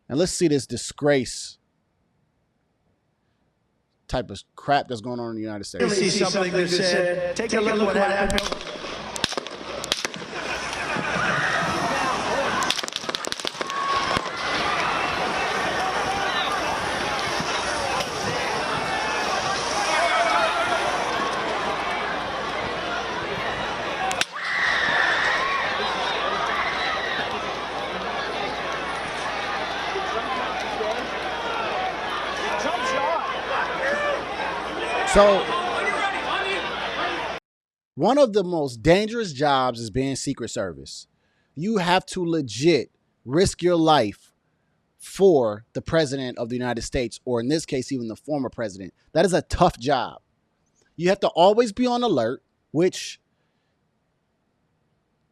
And let's see this disgrace type of crap that's going on in the United States. See something that said, take a look what happened. So, one of the most dangerous jobs is being Secret Service. You have to legit risk your life for the president of the United States, or in this case, even the former president. That is a tough job. You have to always be on alert, which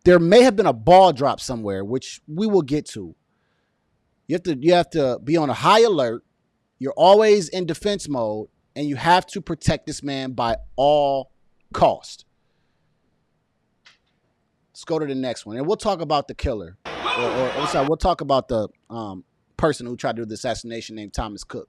there may have been a ball drop somewhere, which we will get to. You have to be on a high alert. You're always in defense mode. And you have to protect this man by all cost. Let's go to the next one. And we'll talk about the killer. Or sorry, we'll talk about the person who tried to do the assassination named Thomas Cook.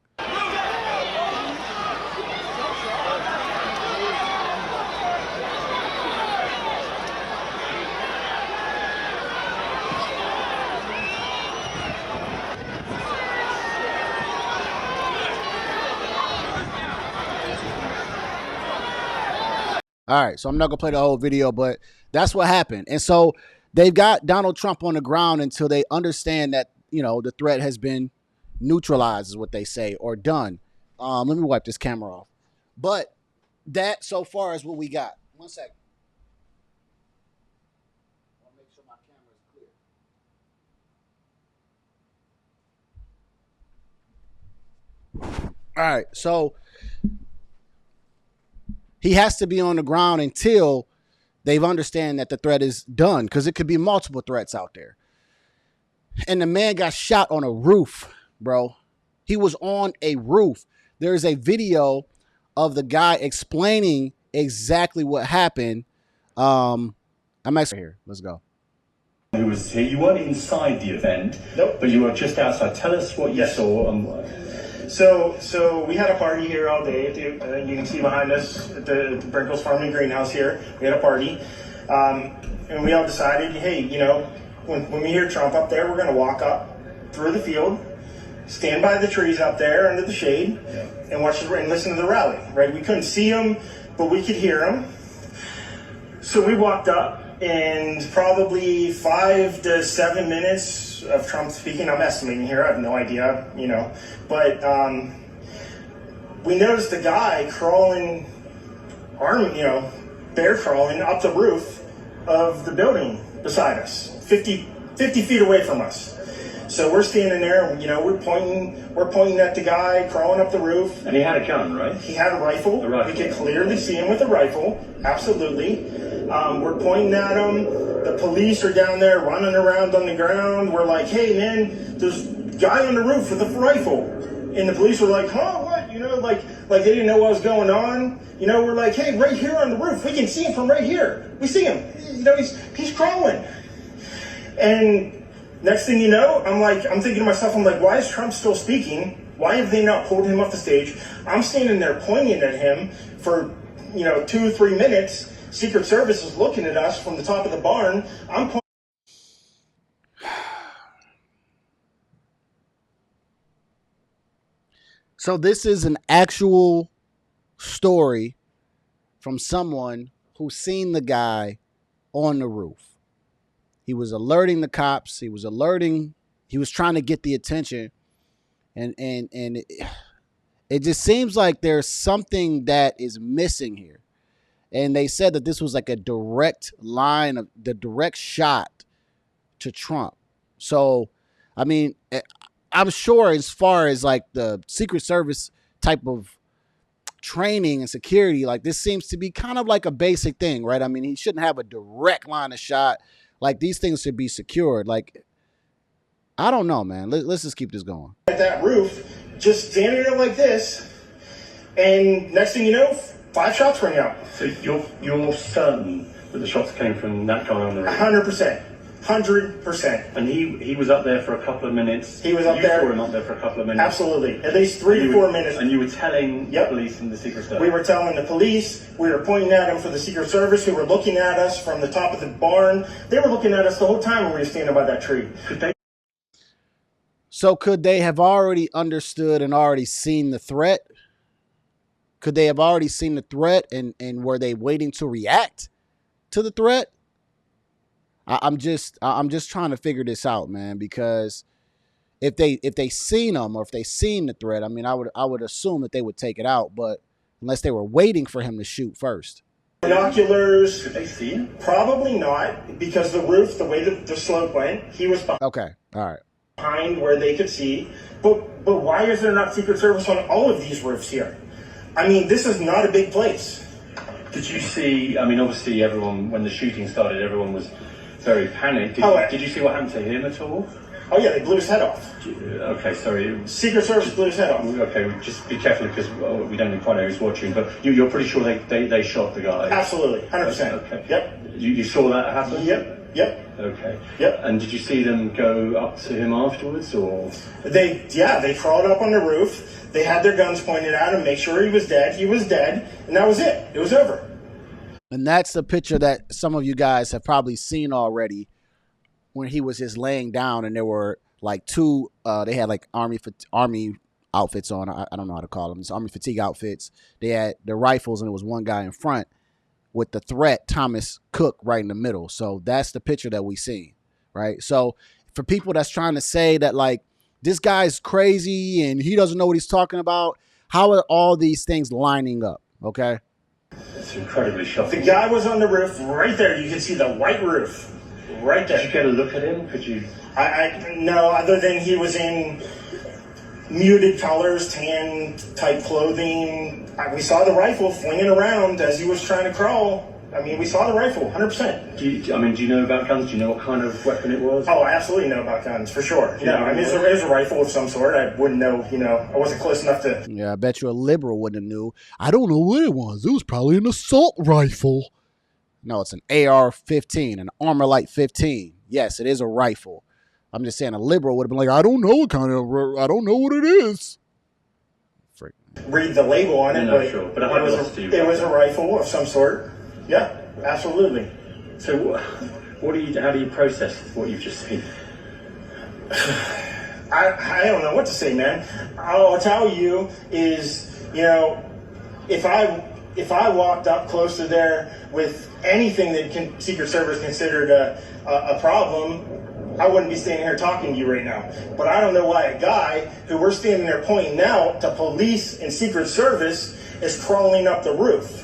All right, so I'm not going to play the whole video, but that's what happened. And so they've got Donald Trump on the ground until they understand that, you know, the threat has been neutralized, is what they say, or done. Let me wipe this camera off. But that so far is what we got. 1 second. I want to make sure my camera is clear. All right, so he has to be on the ground until they've understand that the threat is done, because it could be multiple threats out there. And the man got shot on a roof, bro. He was on a roof. There's a video of the guy explaining exactly what happened. I'm actually here. Let's go. Who was here? You weren't inside the event, nope, but you were just outside. Tell us what you saw. So we had a party here all day. You can see behind us at the Brinkles Farm and Greenhouse here. We had a party, and we all decided, hey, you know, when we hear Trump up there, we're going to walk up through the field, stand by the trees up there under the shade, and watch and listen to the rally. Right? We couldn't see him, but we could hear him. So we walked up, and probably 5 to 7 minutes of Trump speaking. I'm estimating here. I have no idea, you know, but we noticed a guy crawling, bear crawling up the roof of the building beside us, 50 feet away from us. So we're standing there, and, you know, we're pointing at the guy crawling up the roof. And he had a gun, right? He had a rifle. We could clearly see him with a rifle. Absolutely. We're pointing at him. The police are down there running around on the ground. We're like, hey, man, there's a guy on the roof with a rifle. And the police were like, huh, what? You know, like they didn't know what was going on. You know, we're like, hey, right here on the roof. We can see him from right here. We see him. You know, he's crawling. And next thing you know, I'm thinking to myself, I'm like, why is Trump still speaking? Why have they not pulled him off the stage? I'm standing there pointing at him for, 2 or 3 minutes. Secret Service is looking at us from the top of the barn. I'm pointing. So this is an actual story from someone who's seen the guy on the roof. He was alerting the cops. He was trying to get the attention. And it just seems like there's something that is missing here. And they said that this was like a direct line of the direct shot to Trump. So, I mean, I'm sure as far as like the Secret Service type of training and security, like this seems to be kind of like a basic thing, right? I mean, he shouldn't have a direct line of shot. Like these things should be secured. Like, I don't know, man. Let's just keep this going. At that roof, just standing there like this, and next thing you know, 5 shots rang out. So you're certain that the shots came from that guy on the roof? 100%. 100%. And he was up there for a couple of minutes. He was up you there. You saw him up there for a couple of minutes. Absolutely. At least 3 to 4 minutes. And you were telling the police and the Secret Service? We were telling the police. We were pointing at them for the Secret Service, who were looking at us from the top of the barn. They were looking at us the whole time when we were standing by that tree. So could they have already understood and already seen the threat? Could they have already seen the threat and were they waiting to react to the threat? I'm just trying to figure this out, man, because if they seen them or if they seen the threat, I mean, I would assume that they would take it out, but unless they were waiting for him to shoot first. Binoculars. Did they see him? Probably not, because the roof, the way the slope went, he was Okay, all right. behind where they could see. But why is there not Secret Service on all of these roofs here? I mean, this is not a big place. Did you see, I mean, obviously everyone, when the shooting started, everyone was very panicked. Did you see what happened to him at all? Oh yeah, they blew his head off. Okay, sorry. Secret Service blew his head off. Okay, just be careful because we don't quite know who's watching, but you're pretty sure they shot the guy? Absolutely, 100%. Okay. Yep. You saw that happen? Yep. Okay. Yep. And did you see them go up to him afterwards, or? They crawled up on the roof. They had their guns pointed at him, make sure he was dead. He was dead, and that was it. It was over. And that's the picture that some of you guys have probably seen already, when he was just laying down and there were like two, they had like army outfits on. I don't know how to call them. It's army fatigue outfits. They had the rifles and there was one guy in front with the threat, Thomas Cook, right in the middle. So that's the picture that we see, right? So for people that's trying to say that like this guy's crazy and he doesn't know what he's talking about, how are all these things lining up, okay? It's incredibly shocking. The guy was on the roof right there. You can see the white roof right there. Did you get a look at him? Could you? No, other than he was in muted colors, tan type clothing. We saw the rifle flinging around as he was trying to crawl. I mean, we saw the rifle, 100%. Do you know about guns? Do you know what kind of weapon it was? Oh, I absolutely know about guns, for sure. No, I mean, it was a rifle of some sort. I wouldn't know, I wasn't close enough to... Yeah, I bet you a liberal wouldn't have knew. I don't know what it was. It was probably an assault rifle. No, it's an AR-15, an Armor-Light 15. Yes, it is a rifle. I'm just saying a liberal would have been like, I don't know what it is. Freak. Read the label on it, but sure. It was a rifle of some sort. Yeah, absolutely. So how do you process what you've just seen? I don't know what to say, man. I'll tell you is, if I walked up close to there with anything that Secret Service considered a problem, I wouldn't be standing here talking to you right now. But I don't know why a guy who we're standing there pointing out to police and Secret Service is crawling up the roof.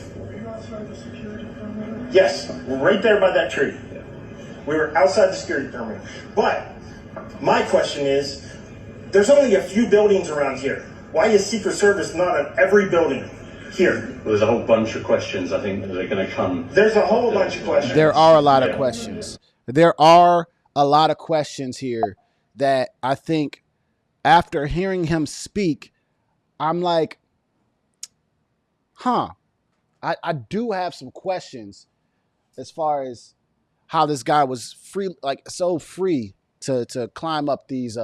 Yes, right there by that tree. We were outside the security perimeter. But my question is, there's only a few buildings around here. Why is Secret Service not on every building here? Well, there's a whole bunch of questions, I think, that are going to come. There's a whole bunch of questions. There are a lot of questions. There are a lot of questions here that I think after hearing him speak, I'm like, I do have some questions as far as how this guy was free, like so free to climb up these,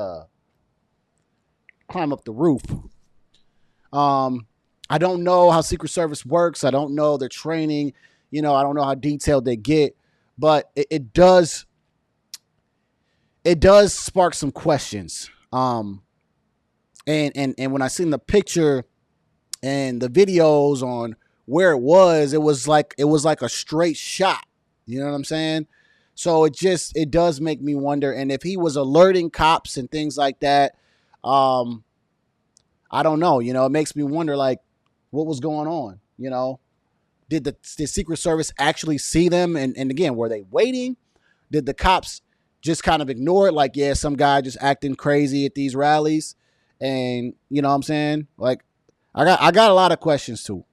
climb up the roof. I don't know how Secret Service works. I don't know their training. I don't know how detailed they get, but it does spark some questions. And when I seen the picture and the videos on where it was like a straight shot. You know what I'm saying? So it does make me wonder. And if he was alerting cops and things like that, I don't know. It makes me wonder, like, what was going on? Did the Secret Service actually see them? And again, were they waiting? Did the cops just kind of ignore it? Like, yeah, some guy just acting crazy at these rallies. And you know what I'm saying? Like, I got a lot of questions too.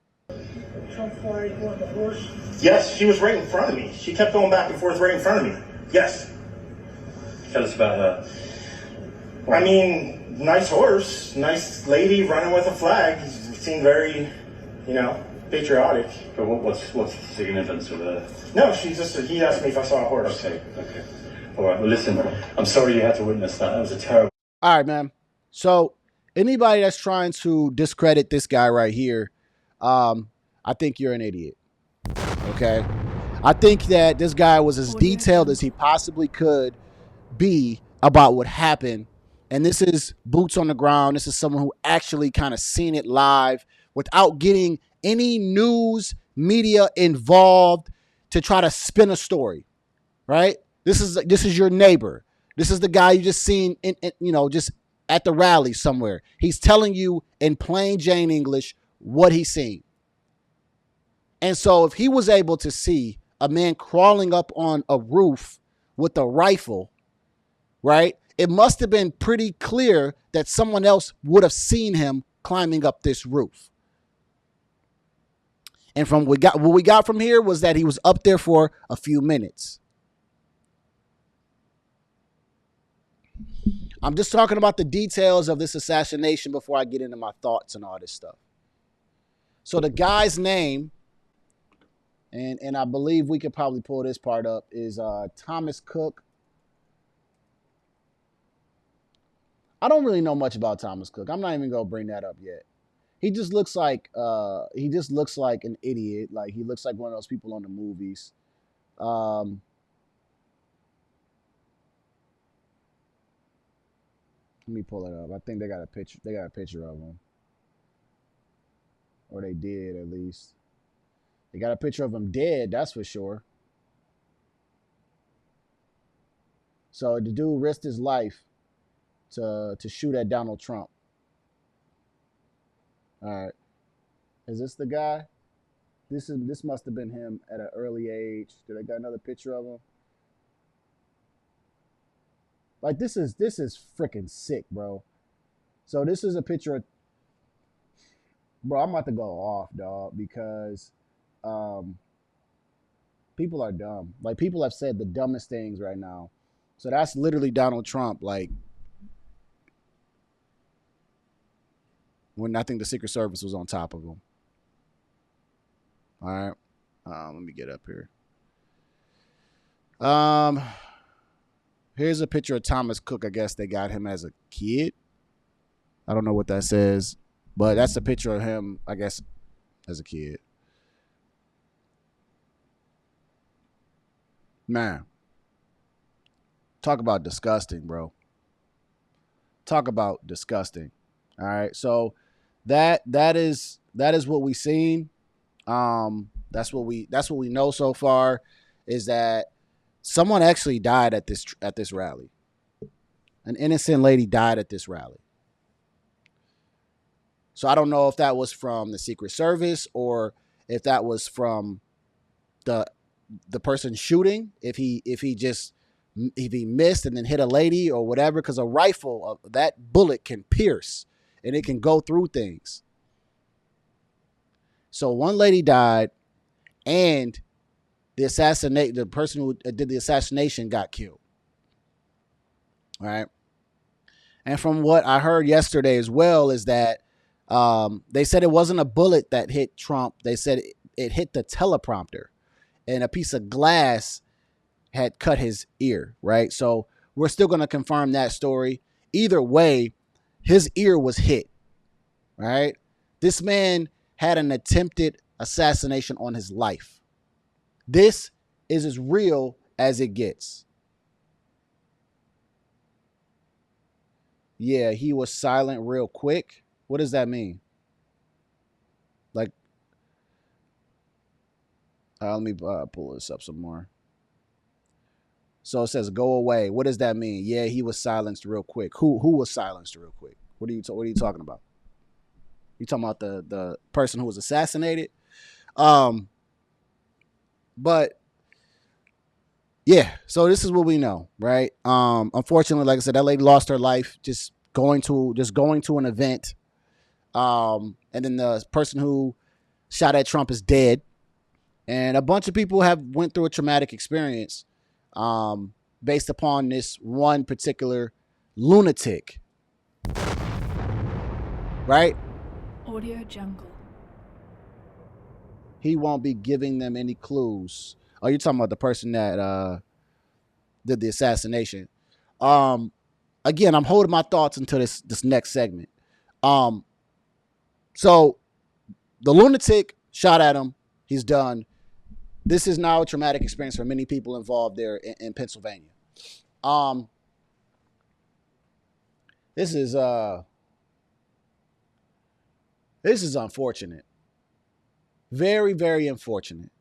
Yes, she was right in front of me. She kept going back and forth right in front of me. Yes. Tell us about her. I mean, nice horse, nice lady running with a flag. Seemed very, patriotic. But what's the significance of her? No, he asked me if I saw a horse. Okay. All right, well, listen, I'm sorry you had to witness that. That was a terrible. All right, man. So anybody that's trying to discredit this guy right here, I think you're an idiot. Okay? I think that this guy was as detailed as he possibly could be about what happened. And this is boots on the ground. This is someone who actually kind of seen it live without getting any news media involved to try to spin a story, right? This is your neighbor. This is the guy you just seen just at the rally somewhere. He's telling you in plain Jane English what he's seen. And so if he was able to see a man crawling up on a roof with a rifle, right? It must have been pretty clear that someone else would have seen him climbing up this roof. And from what we got from here was that he was up there for a few minutes. I'm just talking about the details of this assassination before I get into my thoughts and all this stuff. So the guy's name, and I believe we could probably pull this part up, is Thomas Cook. I don't really know much about Thomas Cook. I'm not even gonna bring that up yet. He just looks like an idiot. Like he looks like one of those people on the movies. Let me pull it up. I think they got a picture. They got a picture of him, or they did at least. They got a picture of him dead. That's for sure. So the dude risked his life to shoot at Donald Trump. All right, is this the guy? This must have been him at an early age. Did I got another picture of him? Like this is freaking sick, bro. So this is a picture of, bro. I'm about to go off, dog, because people are dumb. Like people have said the dumbest things right now. So that's literally Donald Trump, like when I think the Secret Service was on top of him. All right, let me get up here. Here's a picture of Thomas Cook. I guess they got him as a kid. I don't know what that says, but that's a picture of him, I guess, as a kid. Man, talk about disgusting, bro. Talk about disgusting. All right, so that is what we seen. That's what we know so far, is that someone actually died at this rally. An innocent lady died at this rally. So I don't know if that was from the Secret Service or if that was from the person shooting, if he missed and then hit a lady or whatever, because a rifle, that bullet can pierce and it can go through things. So one lady died, and the person who did the assassination got killed. All right. And from what I heard yesterday as well is that they said it wasn't a bullet that hit Trump. They said it hit the teleprompter, and a piece of glass had cut his ear, right? So we're still going to confirm that story. Either way, his ear was hit, right? This man had an attempted assassination on his life. This is as real as it gets. Yeah, he was silent real quick. What does that mean? Like, let me pull this up some more. So it says, "Go away." What does that mean? Yeah, he was silenced real quick. Who was silenced real quick? What are you talking about? You talking about the person who was assassinated? But yeah, so this is what we know, right? Unfortunately, like I said, that lady lost her life just going to an event. And then the person who shot at Trump is dead. And a bunch of people have went through a traumatic experience based upon this one particular lunatic. Right? Audio Jungle. He won't be giving them any clues. Oh, you're talking about the person that did the assassination. Um, Again, I'm holding my thoughts until this next segment. So the lunatic shot at him. He's done. This is now a traumatic experience for many people involved there in Pennsylvania. This is unfortunate. Very, very unfortunate.